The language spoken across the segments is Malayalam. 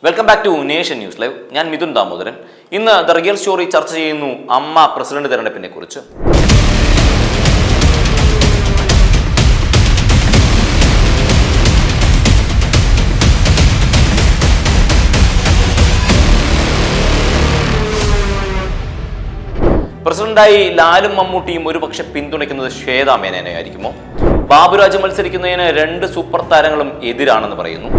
Welcome back to nation news live. ഞാൻ മിഥുൻ ദാമോദരൻ. ഇന്ന് ദ റിയൽ സ്റ്റോറി ചർച്ച ചെയ്യുന്നു അമ്മ പ്രസിഡന്റ് തെരഞ്ഞെടുപ്പിനെ കുറിച്ച്. പ്രസിഡന്റായി ലാലും മമ്മൂട്ടിയും ഒരുപക്ഷെ പിന്തുണയ്ക്കുന്നത് ശ്വേതാ മേനോനെ ആയിരിക്കുമോ? ബാബുരാജ് മത്സരിക്കുന്നതിന് രണ്ട് സൂപ്പർ താരങ്ങളും എതിരാണെന്ന് പറയുന്നു.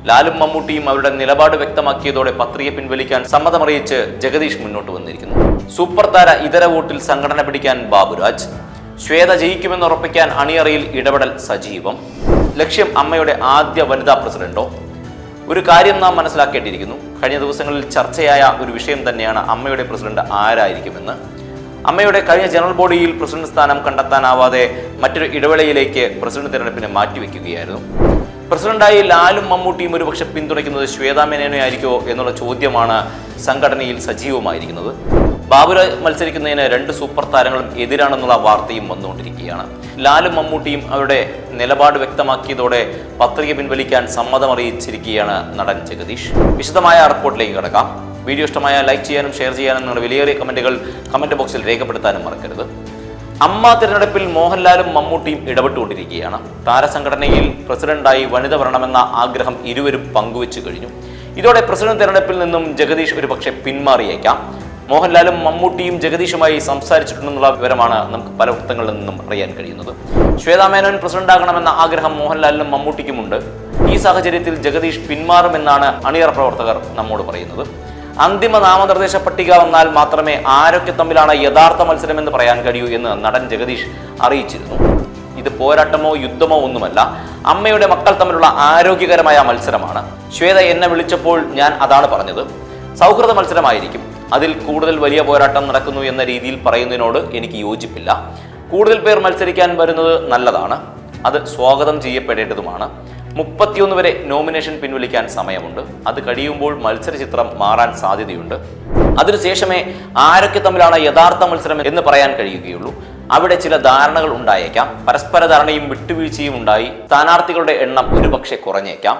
ലാലും മമ്മൂട്ടിയും അവരുടെ നിലപാട് വ്യക്തമാക്കിയതോടെ പത്രിക പിൻവലിക്കാൻ സമ്മതമറിയിച്ച് ജഗദീഷ് മുന്നോട്ട് വന്നിരിക്കുന്നു. സൂപ്പർ താര ഇതര വോട്ടിൽ സംഘടന പിടിക്കാൻ ബാബുരാജ്. ശ്വേത ജയിക്കുമെന്ന് ഉറപ്പിക്കാൻ അണിയറയിൽ ഇടപെടൽ സജീവം. ലക്ഷ്യം അമ്മയുടെ ആദ്യ വനിതാ പ്രസിഡന്റോ? ഒരു കാര്യം നാം മനസ്സിലാക്കേണ്ടിയിരിക്കുന്നു. കഴിഞ്ഞ ദിവസങ്ങളിൽ ചർച്ചയായ ഒരു വിഷയം തന്നെയാണ് അമ്മയുടെ പ്രസിഡന്റ് ആരായിരിക്കുമെന്ന്. അമ്മയുടെ കഴിഞ്ഞ ജനറൽ ബോഡിയിൽ പ്രസിഡന്റ് സ്ഥാനം കണ്ടെത്താനാവാതെ മറ്റൊരു ഇടവേളയിലേക്ക് പ്രസിഡന്റ് തെരഞ്ഞെടുപ്പിനെ മാറ്റിവെക്കുകയായിരുന്നു. പ്രസിഡന്റായി ലാലും മമ്മൂട്ടിയും ഒരുപക്ഷെ പിന്തുണയ്ക്കുന്നത് ശ്വേതാ മേനോനെ ആയിരിക്കുമോ എന്നുള്ള ചോദ്യമാണ് സംഘടനയിൽ സജീവമായിരിക്കുന്നത്. ബാബുരാജ് മത്സരിക്കുന്നതിന് രണ്ട് സൂപ്പർ താരങ്ങളും എതിരാണെന്നുള്ള വാർത്തയും വന്നുകൊണ്ടിരിക്കുകയാണ്. ലാലും മമ്മൂട്ടിയും അവരുടെ നിലപാട് വ്യക്തമാക്കിയതോടെ പത്രിക പിൻവലിക്കാൻ സമ്മതമറിയിച്ചിരിക്കുകയാണ് നടൻ ജഗദീഷ്. വിശദമായ റിപ്പോർട്ടിലേക്ക് കടക്കാം. വീഡിയോ ഇഷ്ടമായ ലൈക്ക് ചെയ്യാനും ഷെയർ ചെയ്യാനും നിങ്ങളുടെ വിലയേറിയ കമന്റുകൾ കമന്റ് ബോക്സിൽ രേഖപ്പെടുത്താനും മറക്കരുത്. അമ്മ തിരഞ്ഞെടുപ്പിൽ മോഹൻലാലും മമ്മൂട്ടിയും ഇടപെട്ടുകൊണ്ടിരിക്കുകയാണ്. താരസംഘടനയിൽ പ്രസിഡന്റായി വനിത വരണമെന്ന ആഗ്രഹം ഇരുവരും പങ്കുവെച്ചു കഴിഞ്ഞു. ഇതോടെ പ്രസിഡന്റ് തെരഞ്ഞെടുപ്പിൽ നിന്നും ജഗദീഷ് ഒരുപക്ഷെ പിന്മാറിയേക്കാം. മോഹൻലാലും മമ്മൂട്ടിയും ജഗദീഷുമായി സംസാരിച്ചിട്ടുണ്ടെന്നുള്ള വിവരമാണ് നമുക്ക് പല വൃത്തങ്ങളിൽ നിന്നും അറിയാൻ കഴിയുന്നത്. ശ്വേതാ മേനോൻ പ്രസിഡന്റാകണമെന്ന ആഗ്രഹം മോഹൻലാലിനും മമ്മൂട്ടിക്കുമുണ്ട്. ഈ സാഹചര്യത്തിൽ ജഗദീഷ് പിന്മാറുമെന്നാണ് അണിയറ പ്രവർത്തകർ നമ്മോട് പറയുന്നത്. അന്തിമ നാമനിർദ്ദേശ പട്ടിക വന്നാൽ മാത്രമേ ആരൊക്കെ തമ്മിലാണ് യഥാർത്ഥ മത്സരമെന്ന് പറയാൻ കഴിയൂ എന്ന് നടൻ ജഗദീഷ് അറിയിച്ചിരുന്നു. ഇത് പോരാട്ടമോ യുദ്ധമോ ഒന്നുമല്ല, അമ്മയുടെ മക്കൾ തമ്മിലുള്ള ആരോഗ്യകരമായ മത്സരമാണ്. ശ്വേത എന്നെ വിളിച്ചപ്പോൾ ഞാൻ അതാണ് പറഞ്ഞത്. സൗഹൃദ മത്സരമായിരിക്കും. അതിൽ കൂടുതൽ വലിയ പോരാട്ടം നടക്കുന്നു എന്ന രീതിയിൽ പറയുന്നതിനോട് എനിക്ക് യോജിപ്പില്ല. കൂടുതൽ പേർ മത്സരിക്കാൻ വരുന്നത് നല്ലതാണ്. അത് സ്വാഗതം ചെയ്യപ്പെടേണ്ടതുമാണ്. 31 വരെ നോമിനേഷൻ പിൻവലിക്കാൻ സമയമുണ്ട്. അത് കഴിയുമ്പോൾ മത്സരചിത്രം മാറാൻ സാധ്യതയുണ്ട്. അതിനുശേഷമേ ആരൊക്കെ തമ്മിലാണ് യഥാർത്ഥ മത്സരം എന്ന് പറയാൻ കഴിയുകയുള്ളൂ. അവിടെ ചില ധാരണകൾ ഉണ്ടായേക്കാം. പരസ്പര ധാരണയും വിട്ടുവീഴ്ചയും ഉണ്ടായി സ്ഥാനാർത്ഥികളുടെ എണ്ണം ഒരുപക്ഷെ കുറഞ്ഞേക്കാം.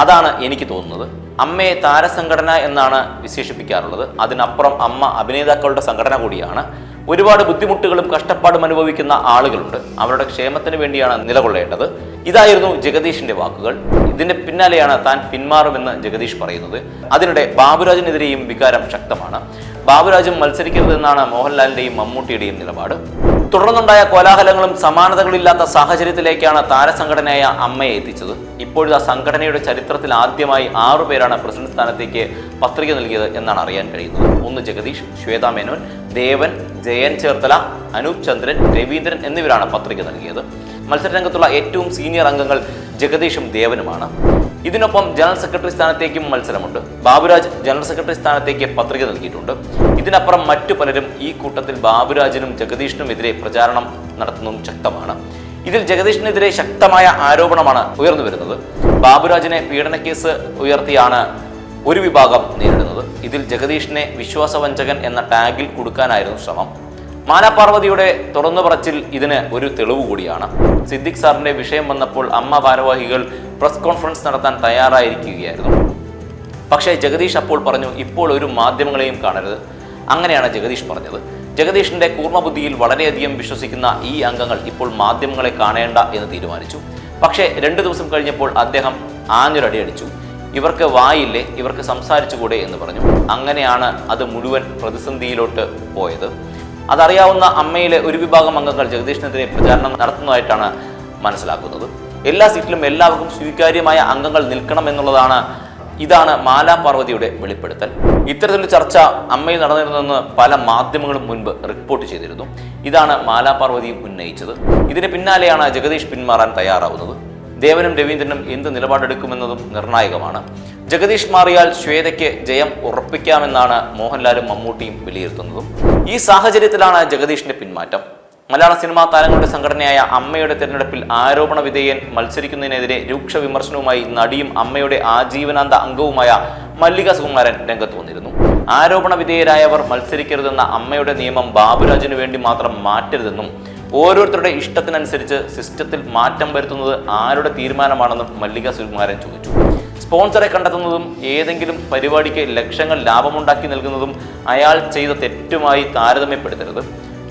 അതാണ് എനിക്ക് തോന്നുന്നത്. അമ്മയെ താരസംഘടന എന്നാണ് വിശേഷിപ്പിക്കാറുള്ളത്. അതിനപ്പുറം അമ്മ അഭിനേതാക്കളുടെ സംഘടന കൂടിയാണ്. ഒരുപാട് ബുദ്ധിമുട്ടുകളും കഷ്ടപ്പാടും അനുഭവിക്കുന്ന ആളുകളുണ്ട്. അവരുടെ ക്ഷേമത്തിന് വേണ്ടിയാണ് നിലകൊള്ളേണ്ടത്. ഇതായിരുന്നു ജഗദീഷിന്റെ വാക്കുകൾ. ഇതിന്റെ പിന്നാലെയാണ് താൻ പിന്മാറുമെന്ന് ജഗദീഷ് പറയുന്നത്. അതിനിടെ ബാബുരാജിനെതിരെയും വികാരം ശക്തമാണ്. ബാബുരാജും മത്സരിക്കരുതെന്നാണ് മോഹൻലാലിന്റെയും മമ്മൂട്ടിയുടെയും നിലപാട്. തുടർന്നുണ്ടായ കോലാഹലങ്ങളും സമാനതകളില്ലാത്ത സാഹചര്യത്തിലേക്കാണ് താരസംഘടനയായ അമ്മയെ എത്തിച്ചത്. ഇപ്പോഴത്തെ സംഘടനയുടെ ചരിത്രത്തിൽ ആദ്യമായി 6 പേരാണ് പ്രസിഡന്റ് സ്ഥാനത്തേക്ക് പത്രിക നൽകിയത് എന്നാണ് അറിയാൻ കഴിയുന്നത്. ഒന്ന് ജഗദീഷ്, ശ്വേതാ മേനോൻ, ദേവൻ, ജയൻ ചേർത്തല, അനൂപ് ചന്ദ്രൻ, രവീന്ദ്രൻ എന്നിവരാണ് പത്രിക നൽകിയത്. മത്സരരംഗത്തുള്ള ഏറ്റവും സീനിയർ അംഗങ്ങൾ ജഗദീഷും ദേവനുമാണ്. ഇതിനൊപ്പം ജനറൽ സെക്രട്ടറി സ്ഥാനത്തേക്കും മത്സരമുണ്ട്. ബാബുരാജ് ജനറൽ സെക്രട്ടറി സ്ഥാനത്തേക്ക് പത്രിക നൽകിയിട്ടുണ്ട്. ഇതിനപ്പുറം മറ്റു പലരും ഈ കൂട്ടത്തിൽ ബാബുരാജിനും ജഗദീഷിനുമെതിരെ പ്രചാരണം നടത്തുന്നതും ശക്തമാണ്. ഇതിൽ ജഗദീഷിനെതിരെ ശക്തമായ ആരോപണമാണ് ഉയർന്നു വരുന്നത്. ബാബുരാജിനെ പീഡനക്കേസ് ഉയർത്തിയാണ് ഒരു വിഭാഗം നേരിടുന്നത്. ഇതിൽ ജഗദീഷിനെ വിശ്വാസവഞ്ചകൻ എന്ന ടാഗിൽ കൊടുക്കാനായിരുന്നു ശ്രമം. മാലാപാർവതിയുടെ തുറന്നു പറച്ചിൽ ഇതിന് ഒരു തെളിവ് കൂടിയാണ്. സിദ്ദിഖ് സാറിന്റെ വിഷയം വന്നപ്പോൾ അമ്മ ഭാരവാഹികൾ പ്രസ് കോൺഫറൻസ് നടത്താൻ തയ്യാറായിരിക്കുകയായിരുന്നു. പക്ഷേ ജഗദീഷ് അപ്പോൾ പറഞ്ഞു, ഇപ്പോൾ ഒരു മാധ്യമങ്ങളെയും കാണരുത്. അങ്ങനെയാണ് ജഗദീഷ് പറഞ്ഞത്. ജഗദീഷിന്റെ കൂർമ്മബുദ്ധിയിൽ വളരെയധികം വിശ്വസിക്കുന്ന ഈ അംഗങ്ങൾ ഇപ്പോൾ മാധ്യമങ്ങളെ കാണേണ്ട എന്ന് തീരുമാനിച്ചു. പക്ഷേ 2 ദിവസം കഴിഞ്ഞപ്പോൾ അദ്ദേഹം ആഞ്ഞൊരടി അടിച്ചു. ഇവർക്ക് വായില്ലേ, ഇവർക്ക് സംസാരിച്ചുകൂടെ എന്ന് പറഞ്ഞു. അങ്ങനെയാണ് അത് മുഴുവൻ പ്രതിസന്ധിയിലോട്ട് പോയത്. അതറിയാവുന്ന അമ്മയിലെ ഒരു വിഭാഗം അംഗങ്ങൾ ജഗദീഷിനെതിരെ പ്രചാരണം നടത്തുന്നതായിട്ടാണ് മനസ്സിലാക്കുന്നത്. എല്ലാ സീറ്റിലും എല്ലാവർക്കും സ്വീകാര്യമായ അംഗങ്ങൾ നിൽക്കണം എന്നുള്ളതാണ്. ഇതാണ് മാലാപാർവതിയുടെ വെളിപ്പെടുത്തൽ. ഇത്തരത്തിലൊരു ചർച്ച അമ്മയിൽ നടന്നിരുന്നെന്ന് പല മാധ്യമങ്ങളും മുൻപ് റിപ്പോർട്ട് ചെയ്തിരുന്നു. ഇതാണ് മാലാപാർവതിയും ഉന്നയിച്ചത്. ഇതിന് പിന്നാലെയാണ് ജഗദീഷ് പിന്മാറാൻ തയ്യാറാവുന്നത്. ദേവനും രവീന്ദ്രനും എന്ത് നിലപാടെടുക്കുമെന്നതും നിർണായകമാണ്. ജഗദീഷ് മാറിയാൽ ശ്വേതയ്ക്ക് ജയം ഉറപ്പിക്കാമെന്നാണ് മോഹൻലാലും മമ്മൂട്ടിയും വിലയിരുത്തുന്നതും. ഈ സാഹചര്യത്തിലാണ് ജഗദീഷിന്റെ പിന്മാറ്റം. മലയാള സിനിമാ താരങ്ങളുടെ സംഘടനയായ അമ്മയുടെ തെരഞ്ഞെടുപ്പിൽ ആരോപണ വിധേയൻ മത്സരിക്കുന്നതിനെതിരെ രൂക്ഷ വിമർശനവുമായി നടിയും അമ്മയുടെ ആജീവനാന്ത അംഗവുമായ മല്ലിക സുകുമാരൻ രംഗത്ത് വന്നിരുന്നു. ആരോപണ വിധേയരായവർ മത്സരിക്കരുതെന്ന അമ്മയുടെ നിയമം ബാബുരാജിനു വേണ്ടി മാത്രം മാറ്റരുതെന്നും ഓരോരുത്തരുടെ ഇഷ്ടത്തിനനുസരിച്ച് സിസ്റ്റത്തിൽ മാറ്റം വരുത്തുന്നത് ആരുടെ തീരുമാനമാണെന്നും മല്ലിക സുകുമാരൻ ചോദിച്ചു. സ്പോൺസറെ കണ്ടെത്തുന്നതും ഏതെങ്കിലും പരിപാടിക്ക് ലക്ഷങ്ങൾ ലാഭമുണ്ടാക്കി നൽകുന്നതും അയാൾ ചെയ്ത തെറ്റുമായി താരതമ്യപ്പെടുത്തരുത്.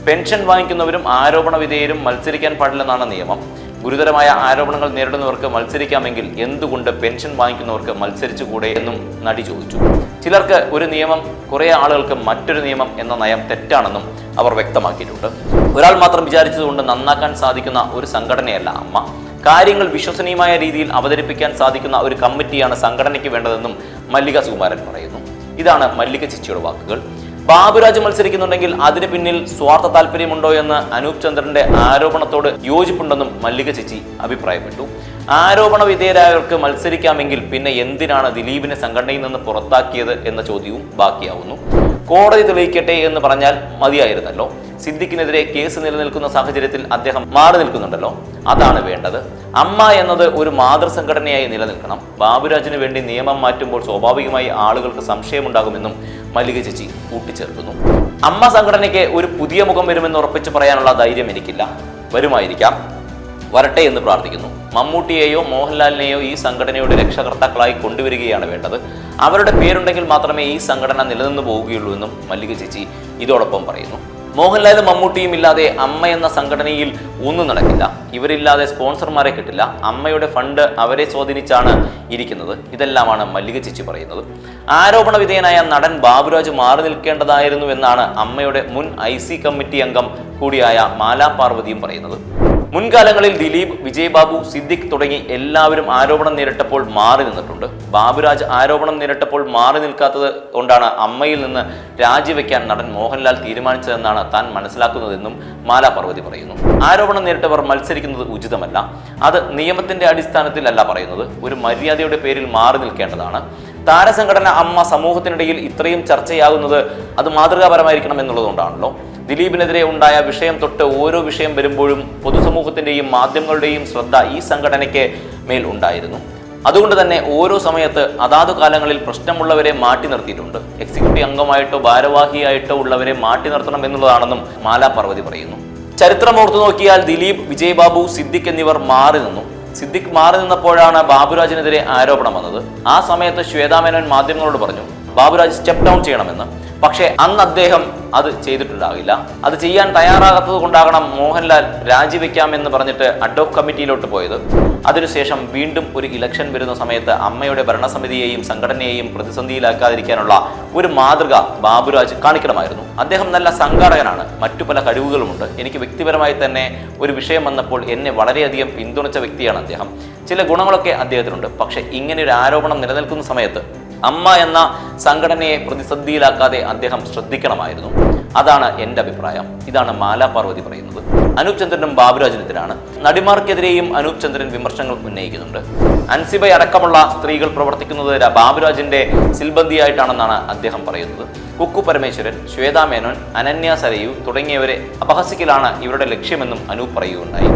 പെൻഷൻ വാങ്ങിക്കുന്നവരും ആരോപണ വിധേയരും മത്സരിക്കാൻ പാടില്ലെന്നാണ് നിയമം. ഗുരുതരമായ ആരോപണങ്ങൾ നേരിടുന്നവർക്ക് മത്സരിക്കാമെങ്കിൽ എന്തുകൊണ്ട് പെൻഷൻ വാങ്ങിക്കുന്നവർക്ക് മത്സരിച്ചുകൂടെ എന്നും നടി ചോദിച്ചു. ചിലർക്ക് ഒരു നിയമം, കുറേ ആളുകൾക്ക് മറ്റൊരു നിയമം എന്ന നയം തെറ്റാണെന്നും അവർ വ്യക്തമാക്കിയിട്ടുണ്ട്. ഒരാൾ മാത്രം വിചാരിച്ചതുകൊണ്ട് നന്നാക്കാൻ സാധിക്കുന്ന ഒരു സംഘടനയല്ല അമ്മ. കാര്യങ്ങൾ വിശ്വസനീയമായ രീതിയിൽ അവതരിപ്പിക്കാൻ സാധിക്കുന്ന ഒരു കമ്മിറ്റിയാണ് സംഘടനയ്ക്ക് വേണ്ടതെന്നും മല്ലിക സുകുമാരൻ പറയുന്നു. ഇതാണ് മല്ലിക ചേച്ചിയുടെ വാക്കുകൾ. ബാബുരാജ് മത്സരിക്കുന്നുണ്ടെങ്കിൽ അതിന് പിന്നിൽ സ്വാർത്ഥ താല്പര്യമുണ്ടോ എന്ന് അനൂപ് ചന്ദ്രന്റെ ആരോപണത്തോട് യോജിപ്പുണ്ടെന്നും മല്ലിക ചേച്ചി അഭിപ്രായപ്പെട്ടു. ആരോപണ വിധേയരായവർക്ക് മത്സരിക്കാമെങ്കിൽ പിന്നെ എന്തിനാണ് ദിലീപിനെ സംഘടനയിൽ നിന്ന് പുറത്താക്കിയത് എന്ന ചോദ്യവും ബാക്കിയാവുന്നു. കോടതി തെളിയിക്കട്ടെ എന്ന് പറഞ്ഞാൽ മതിയായിരുന്നല്ലോ. സിദ്ദിഖിനെതിരെ കേസ് നിലനിൽക്കുന്ന സാഹചര്യത്തിൽ അദ്ദേഹം മാറി നിൽക്കുന്നുണ്ടല്ലോ, അതാണ് വേണ്ടത്. അമ്മ എന്നത് ഒരു മാതൃസംഘടനയായി നിലനിൽക്കണം. ബാബുരാജിന് വേണ്ടി നിയമം മാറ്റുമ്പോൾ സ്വാഭാവികമായി ആളുകൾക്ക് സംശയമുണ്ടാകുമെന്നും മല്ലിക ചേച്ചി കൂട്ടിച്ചേർക്കുന്നു. അമ്മ സംഘടനയ്ക്ക് ഒരു പുതിയ മുഖം വരുമെന്ന് ഉറപ്പിച്ച് പറയാനുള്ള ധൈര്യം എനിക്കില്ല. വരുമായിരിക്കാം, വരട്ടെ എന്ന് പ്രാർത്ഥിക്കുന്നു. മമ്മൂട്ടിയെയോ മോഹൻലാലിനെയോ ഈ സംഘടനയുടെ രക്ഷകർത്താക്കളായി കൊണ്ടുവരികയാണ് വേണ്ടത്. അവരുടെ പേരുണ്ടെങ്കിൽ മാത്രമേ ഈ സംഘടന നിലനിന്ന് പോവുകയുള്ളൂ എന്നും മല്ലിക ചേച്ചി ഇതോടൊപ്പം പറയുന്നു. മോഹൻലാലും മമ്മൂട്ടിയും ഇല്ലാതെ അമ്മ എന്ന സംഘടനയിൽ ഒന്നും നടക്കില്ല. ഇവരില്ലാതെ സ്പോൺസർമാരെ കിട്ടില്ല. അമ്മയുടെ ഫണ്ട് അവരെ സ്വാധീനിച്ചാണ് ഇരിക്കുന്നത്. ഇതെല്ലാമാണ് മല്ലിക ചേച്ചി പറയുന്നത്. ആരോപണ വിധേയനായ നടൻ ബാബുരാജ് മാറി നിൽക്കേണ്ടതായിരുന്നു എന്നാണ് അമ്മയുടെ മുൻ IC കമ്മിറ്റി അംഗം കൂടിയായ മാലാ പാർവതിയും പറയുന്നത്. മുൻകാലങ്ങളിൽ ദിലീപ്, വിജയബാബു, സിദ്ദിഖ് തുടങ്ങി എല്ലാവരും ആരോപണം നേരിട്ടപ്പോൾ മാറി നിന്നിട്ടുണ്ട്. ബാബുരാജ് ആരോപണം നേരിട്ടപ്പോൾ മാറി നിൽക്കാത്തത് കൊണ്ടാണ് അമ്മയിൽ നിന്ന് രാജിവെക്കാൻ നടൻ മോഹൻലാൽ തീരുമാനിച്ചതെന്നാണ് താൻ മനസ്സിലാക്കുന്നതെന്നും മാലാ പാർവതി പറയുന്നു. ആരോപണം നേരിട്ടവർ മത്സരിക്കുന്നത് ഉചിതമല്ല. അത് നിയമത്തിന്റെ അടിസ്ഥാനത്തിലല്ല പറയുന്നത്. ഒരു മര്യാദയുടെ പേരിൽ മാറി നിൽക്കേണ്ടതാണ്. താരസംഘടന അമ്മ സമൂഹത്തിനിടയിൽ ഇത്രയും ചർച്ചയാകുന്നത് അത് മാതൃകാപരമായിരിക്കണം എന്നുള്ളതുകൊണ്ടാണല്ലോ. ദിലീപിനെതിരെ ഉണ്ടായ വിഷയം തൊട്ട് ഓരോ വിഷയം വരുമ്പോഴും പൊതുസമൂഹത്തിന്റെയും മാധ്യമങ്ങളുടെയും ശ്രദ്ധ ഈ സംഘടനയ്ക്ക് മേൽ ഉണ്ടായിരുന്നു. അതുകൊണ്ട് തന്നെ ഓരോ സമയത്ത് അതാതു കാലങ്ങളിൽ പ്രശ്നമുള്ളവരെ മാറ്റി നിർത്തിയിട്ടുണ്ട്. എക്സിക്യൂട്ടീവ് അംഗമായിട്ടോ ഭാരവാഹിയായിട്ടോ ഉള്ളവരെ മാറ്റി നിർത്തണം എന്നുള്ളതാണെന്നും മാലാ പാർവതി പറയുന്നു. ചരിത്രം ഓർത്തു നോക്കിയാൽ ദിലീപ്, വിജയബാബു, സിദ്ദിഖ് എന്നിവർ മാറി നിന്നു. സിദ്ദിഖ് മാറി നിന്നപ്പോഴാണ് ബാബുരാജിനെതിരെ ആരോപണം വന്നത്. ആ സമയത്ത് ശ്വേതാ മേനോൻ മാധ്യമങ്ങളോട് പറഞ്ഞു ബാബുരാജ് സ്റ്റെപ്പ് ഡൗൺ ചെയ്യണമെന്ന്. പക്ഷേ അന്ന് അദ്ദേഹം അത് ചെയ്തിട്ടുണ്ടാകില്ല. അത് ചെയ്യാൻ തയ്യാറാകാത്തത് കൊണ്ടാകണം മോഹൻലാൽ രാജിവെക്കാമെന്ന് പറഞ്ഞിട്ട് അഡ്ഹോക് കമ്മിറ്റിയിലോട്ട് പോയത്. അതിനുശേഷം വീണ്ടും ഒരു ഇലക്ഷൻ വരുന്ന സമയത്ത് അമ്മയുടെ ഭരണസമിതിയെയും സംഘടനയെയും പ്രതിസന്ധിയിലാക്കാതിരിക്കാനുള്ള ഒരു മാതൃക ബാബുരാജ് കാണിക്കണമായിരുന്നു. അദ്ദേഹം നല്ല സംഘാടകനാണ്, മറ്റു പല കഴിവുകളുമുണ്ട്. എനിക്ക് വ്യക്തിപരമായി തന്നെ ഒരു വിഷയം വന്നപ്പോൾ എന്നെ വളരെയധികം പിന്തുണച്ച വ്യക്തിയാണ് അദ്ദേഹം. ചില ഗുണങ്ങളൊക്കെ അദ്ദേഹത്തിനുണ്ട്. പക്ഷെ ഇങ്ങനെ ഒരു ആരോപണം നിലനിൽക്കുന്ന സമയത്ത് അമ്മ എന്ന സംഘടനയെ പ്രതിസന്ധിയിലാക്കാതെ അദ്ദേഹം ശ്രദ്ധിക്കണമായിരുന്നു. അതാണ് എൻ്റെ അഭിപ്രായം. ഇതാണ് മാലാ പാർവതി പറയുന്നത്. അനൂപ് ചന്ദ്രനും ബാബുരാജിനെതിരാണ്. നടിമാർക്കെതിരെയും അനൂപ് ചന്ദ്രൻ വിമർശനങ്ങൾ ഉന്നയിക്കുന്നുണ്ട്. അൻസിബ അടക്കമുള്ള സ്ത്രീകൾ പ്രവർത്തിക്കുന്നത് ബാബുരാജിന്റെ സിൽബന്ദിയായിട്ടാണെന്നാണ് അദ്ദേഹം പറയുന്നത്. കുക്കു പരമേശ്വരൻ, ശ്വേതാ മേനോൻ, അനന്യ സരയു തുടങ്ങിയവരെ അപഹസിക്കലാണ് ഇവരുടെ ലക്ഷ്യമെന്നും അനൂപ് പറയുകയുണ്ടായി.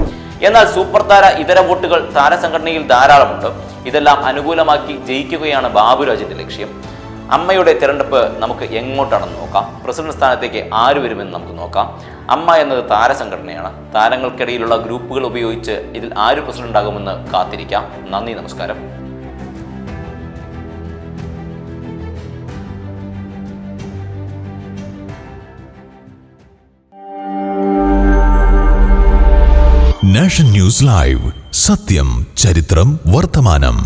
എന്നാൽ സൂപ്പർ താര ഇതര വോട്ടുകൾ താരസംഘടനയിൽ ധാരാളമുണ്ട്. ഇതെല്ലാം അനുകൂലമാക്കി ജയിക്കുകയാണ് ബാബുരാജിന്റെ ലക്ഷ്യം. അമ്മയുടെ തിരഞ്ഞെടുപ്പ് നമുക്ക് എങ്ങോട്ടാണെന്ന് നോക്കാം. പ്രസിഡന്റ് സ്ഥാനത്തേക്ക് ആര് വരുമെന്ന് നമുക്ക് നോക്കാം. അമ്മ എന്നത് താരസംഘടനയാണ്. താരങ്ങൾക്കിടയിലുള്ള ഗ്രൂപ്പുകൾ ഉപയോഗിച്ച് ഇതിൽ ആര് പ്രസിഡന്റ് ആകുമെന്ന് കാത്തിരിക്കാം. നന്ദി, നമസ്കാരം. നാഷൻ ന്യൂസ് ലൈവ്, സത്യം, ചരിത്രം, വർത്തമാനം.